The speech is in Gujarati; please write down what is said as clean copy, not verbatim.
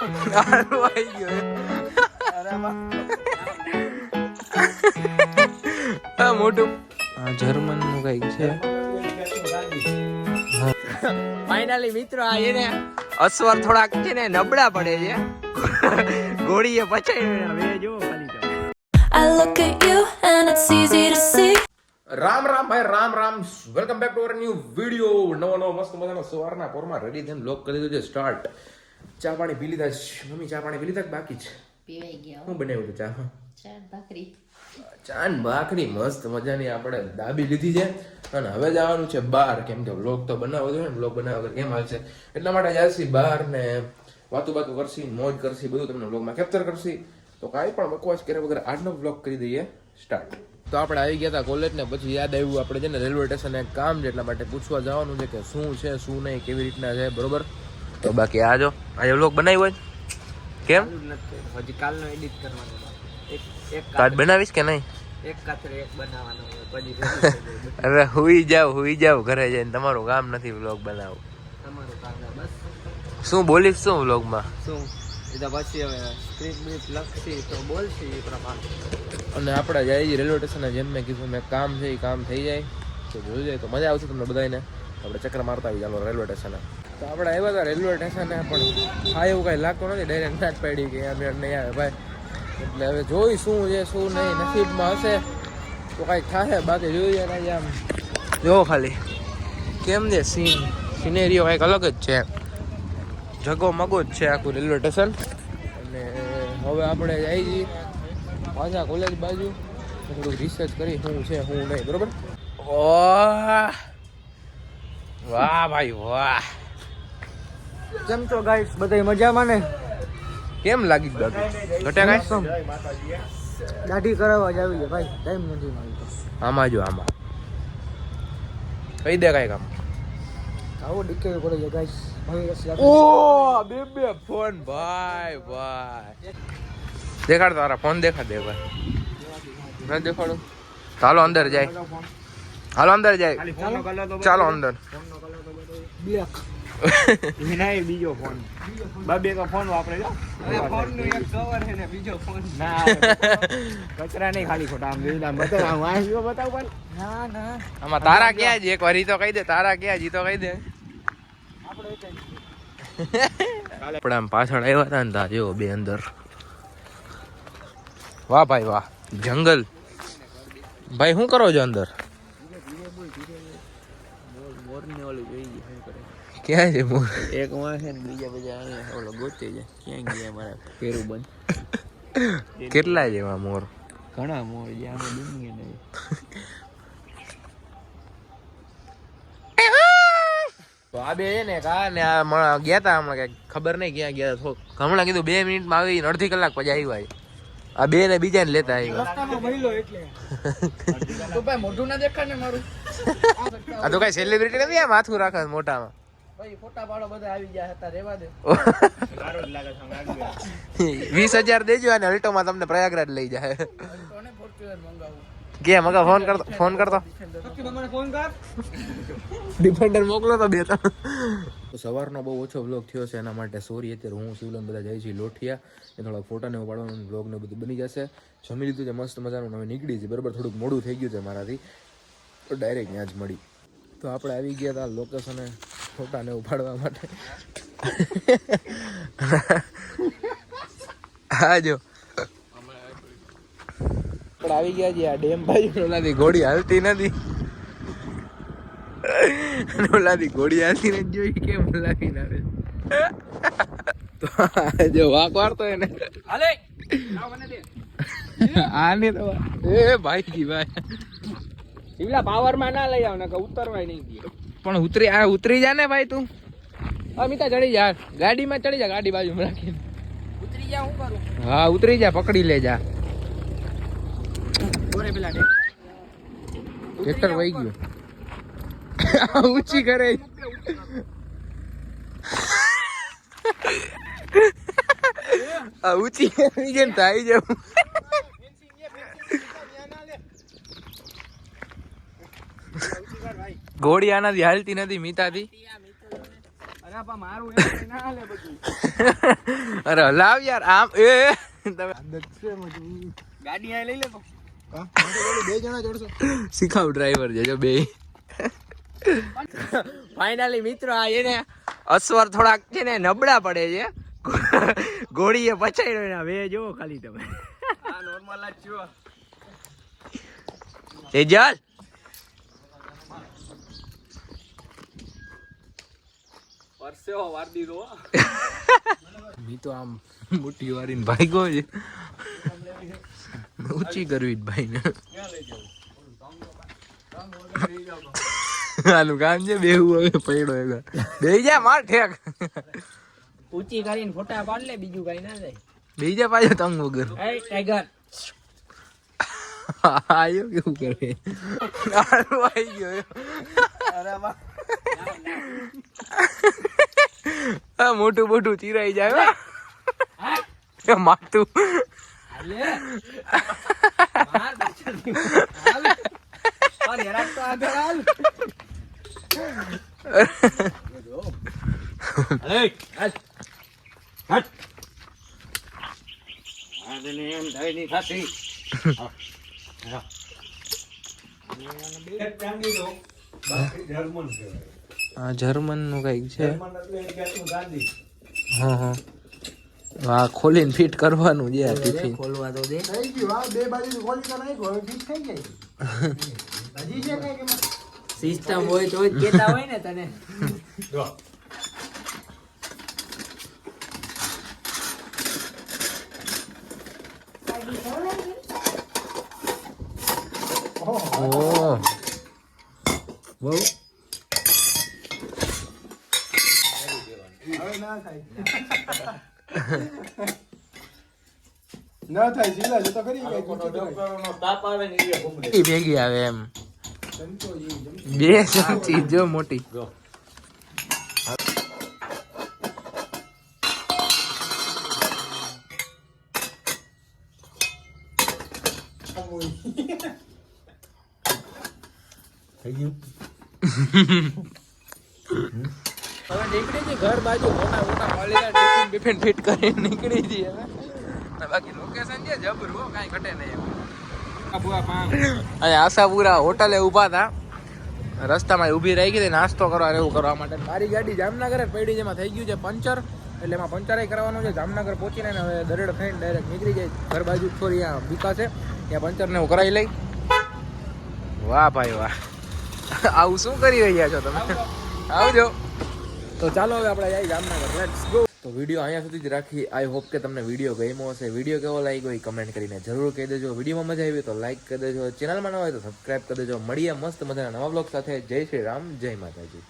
આરું આવી ગયો હા મોટું હા જર્મન નું કઈક છે ફાઇનલી મિત્રો આ એને અસવાર થોડાક છે ને નબળા પડે છે ગોળીએ પચાવી હવે જો ખાલી I look at you and it's easy to see. Ram Ram ભાઈ Ram Ram welcome back to our new video નવો મસ્ત મજાનો સવારના પોરમાં રેડી થઈને લોક કરી દીધો છે સ્ટાર્ટ ચા પાણી પી લીધા છે મમ્મી ચા પાણી પી લીધા કે બાકી છે પીવાઈ ગયા હું બનાવ્યું હતું ચા ચાર ભાખરી ચા ને ભાખરી મસ્ત મજાની આપણે દાબી લીધી છે અને હવે જવાનું છે બહાર કેમ કે વ્લોગ તો બનાવવો જોઈએ ને વ્લોગ બનાવવા વગર કેમ હાલશે એટલા માટે જઈશી બહાર ને વાતો કરશી મોજ કરશી બધું તમને વ્લોગમાં કેપ્ચર કરશી તો કાંઈ પણ બકવાસ કર્યા વગર આજનો વ્લોગ કરી દઈએ સ્ટાર્ટ તો આપણે આવી ગયા હતા કોલેજ ને પછી યાદ આવ્યું આપણે છે ને રેલવે સ્ટેશન એક કામ છે એટલા માટે પૂછવા જવાનું છે કે શું છે શું નહીં કેવી રીતના છે બરોબર તો બાકી આજો આજે વ્લોગ બનાવ્યો હોય કેમ હજી કાલનો એડિટ કરવાનો એક કાર્ડ બનાવીશ કે નહીં એક કાતરે એક બનાવવાનો પછી હવે હુઈ જાવ ઘરે જઈને તમારું કામ નથી વ્લોગ બનાવવું તમારું કામ બસ શું બોલીશ શું વ્લોગમાં શું એ તો પછી હવે સ્ક્રિપ્ટ બ્રિપ્ટ લખશી તો બોલશી એ પ્રમાણે અને આપણે જઈએ રેલવે સ્ટેશન જેમ મેં કીધું મેં કામ છે એ કામ થઈ જાય તો જોઈ જાય તો મજા આવશે તમને બધાને આપણે ચક્કર મારતા આવી ચાલો રેલવે સ્ટેશન તો આપણે આવ્યા હતા રેલવે સ્ટેશને પણ હા એવું કાંઈ લાગતું નથી ડાયરેક્ટ ના જ પાડી કે અમે નહીં આવે ભાઈ એટલે હવે જોઈ શું છે શું નહીં નસીબમાં હશે તો કાંઈક થશે બાકી જોઈએ ને આમ જો ખાલી કેમ છે સિનેરીઓ કાંઈક અલગ જ છે જગો મગો જ છે આખું રેલવે સ્ટેશન અને હવે આપણે જઈ છીએ પાછા કોલેજ બાજુ થોડુંક રિસર્ચ કરી શું છે શું નહીં બરોબર વાહ ભાઈ વાહ કેમ છો ગાઈસ બધાય મજામાં ને કેમ લાગી દાદુ ઘટે ગાઈસ દાઢી કરાવવા જ આવી છે ભાઈ ટાઈમ નથી મારી તો આમાં જો આમાં કહી દે કાંઈક આમ આવો ડીકે પડે છે ગાઈસ ઓ બે ફોન ભાઈ દેખાડ તારા ફોન દેખાડ દે ભાઈ ના દેખાડો ચાલો અંદર જાય હાલો અંદર જાય ચાલો અંદર બ્લેક વિનાય બીજો ફોન બાબે કા ફોન વાપરે જો ફોન નું એક કવર છે ને બીજો ફોન ના કચરા નહીં ખાલી ખોટા આમ જોઈ બતાવ આમ આયો બતાવ પણ ના આમાં તારા ક્યાં છે એક વાર ઈ તો કહી દે તારા ક્યાં જી તો કહી દે આપણે આમ પાછળ આવ્યા હતા ને તા જો બે અંદર વાહ ભાઈ વાહ જંગલ ભાઈ શું કરો છો અંદર મોર ને ઓલું જોઈ ક્યાં છે મોર એક માં છે ને બીજા અહીંયા ઓલો ગોતે છે ક્યાં ગયા મારા પેરું બંધ કેટલા છે એમાં મોર ઘણા મોર છે આમાં દુનિયા નહીં તો આ બે છે ને કા ને આ ગયા તા હમણાં કઈ ખબર નહીં ક્યાં ગયા હમણાં કીધું 2 મિનિટમાં આવી અડધી કલાક પછી આવ્યા આ બે ને બીજા ને લેતા આવ્યા તો ભાઈ મોઢું ના દેખાડ ને મારું આ તો કઈ સેલિબ્રિટી નથી આ માથું રાખે મોટામાં ભાઈ ફોટા પાડો બધા આવી ગયા હતા રેવા દે સારો જ લાગે છે 20,000 દેજો અને અલ્ટોમાં તમને પ્રયાગરાજ લઈ જાય કોને ફોર્ચ્યુનર મંગાવું કે મગા ફોન કરતો મને ફોન કર ડિફેન્ડર મોકલો તો બે તો સવારનો બહુ ઓછો વ્લોગ થયો છે એના માટે સોરી અત્યારે હું શિવલન બધા જઈએ છીએ લોઠિયા એ થોડાક ફોટા ને પાડવાનું વ્લોગ ને બધું બની જશે જમી લીધું છે મસ્ત મજાનું હવે નીકળી છે બરાબર થોડુંક મોડું થઈ ગયું છે મારાથી તો ડાયરેક્ટ ત્યાં જ મળી તો આપણે આવી ગયા હતા લોકેશને ફોટા ને ઉપાડવા માટે હા જો આપણે આવી ગયા છીએ આ ડેમ બાજુ ઓલાથી ઘોડી હાલતી નથી ઓલાથી ઘોડી હાલતી નથી જોઈ કેમ બોલાવીને આવે તો જો વાક વારતો એને હાલે આવ મને દે આને તો એ ભાઈ જી ભાઈ શિવલા પાવર માં ના લઈ આવ ને કે ઉતરવાય નહીં દે પણ ઉતરી જા ને ભાઈ તું અમિતા ચડી જા ગાડીમાં ચડી જા ગાડી બાજુમાં રાખીને ઉતરી જા હું કરું હા ઉતરી જા પકડી લે જા ઓરે પેલા ટ્રેક્ટર વહી ગયું ઊંચી કરે આ ઊંચી કરી કેમ થાય જાવ ઘોડી આનાથી હાલતી નથી મીતાથી અરે પા મારું એમ ના હાલે બધું. અરે હલાવ યાર આમ એ તમે ગાડી આ લઈ લે તો. બે જણા ચડશો. શીખાવ ડ્રાઈવર છે જો બે. ફાઇનલી મિત્રો આ એને અસવર થોડાક છે ને નબળા પડે છે. ગોળીએ પચાડ્યો એના વે જોવો ખાલી તમે. આ નોર્મલ જ છો. તેજલ પરસેવો વાર દીધો. મી તો આમ મોટી વારીને ભાગ્યો છે. ઊંચી કરવી જ ભાઈ ને. આનું કામ છે બેહું હવે પડ્યો એગર. બેહી જા માર ઠેક. ઊંચી કરીને ફોટા પાડ લે બીજું કઈ ના જાય. બેહી જા પાછો તંગ વગર. એ ટાઈગર આયો કેવું કરે. આનું આવી ગયો. અરે બા આ મોટું મોટું ચીરાઈ જાય. માથું લે માર બચ્ચા હાલ અરે યાર તો આગળ હાલ. અરે હટ હટ આને એમ દઈ ની ખાતી. આ જર્મન નું કઈક છે. હા હા આ ખોલીને ફિટ કરવાનું છે આ ટિફિન. ખોલવા તો દે. થઈ ગયું હા બે બાજુ ખોલી તો નાખ્યો હવે ફિટ થઈ જાય. હજી છે કઈ કે સિસ્ટમ હોય તો જ કેતા હોય ને તને. ઓ બહુ હવે ના થાય. ના થાય સીધા જતો કરી કઈ તાપ આવે ને એ ઘૂમ એ ભેગી આવે એમ. બે ચમચી જો મોટી. થઈ ગયું. હવે નીકળી જઈ ઘર બાજુ મોટા મોટા કોલેજ ટિફિન ફિટ કરીને નીકળી જઈ હવે. બાકી લોકેશન છે જબરું હો, કાંઈ ઘટે નહીં. અને આશાપુરા હોટલે ઊભા હતા. રસ્તામાં ઊભી રહી ગઈ નાસ્તો કરવા એવું કરવા માટે. મારી ગાડી જામનગર જ પડી જેમાં થઈ ગયું છે પંચર. એટલે એમાં પંચર કરવાનું છે. જામનગર પહોંચીને હવે દરેડ થઈને ડાયરેક્ટ નીકળી જાય ઘર બાજુ. થોડી આ બીકા છે ત્યાં પંચરને હું કરાવી લઈ. વાહ ભાઈ વાહ, આવું શું કરી રહ્યા છો તમે? આવજો. તો ચાલો હવે આપણે જઈએ જામનગર. Let's go. તો વિડીયો અહીંયા સુધી જ રાખી. આઈ હોપ કે તમને વિડીયો ગમ્યો હશે. વિડીયો કેવો લાગ્યો એ કમેન્ટ કરીને જરૂર કહી દેજો. વિડીયોમાં મજા આવી તો લાઈક કરી દેજો. ચેનલમાં ન હોય તો સબસ્ક્રાઈબ કરી દેજો. મળીએ મસ્ત મજાના નવા બ્લોગ સાથે. જય શ્રી રામ, જય માતાજી.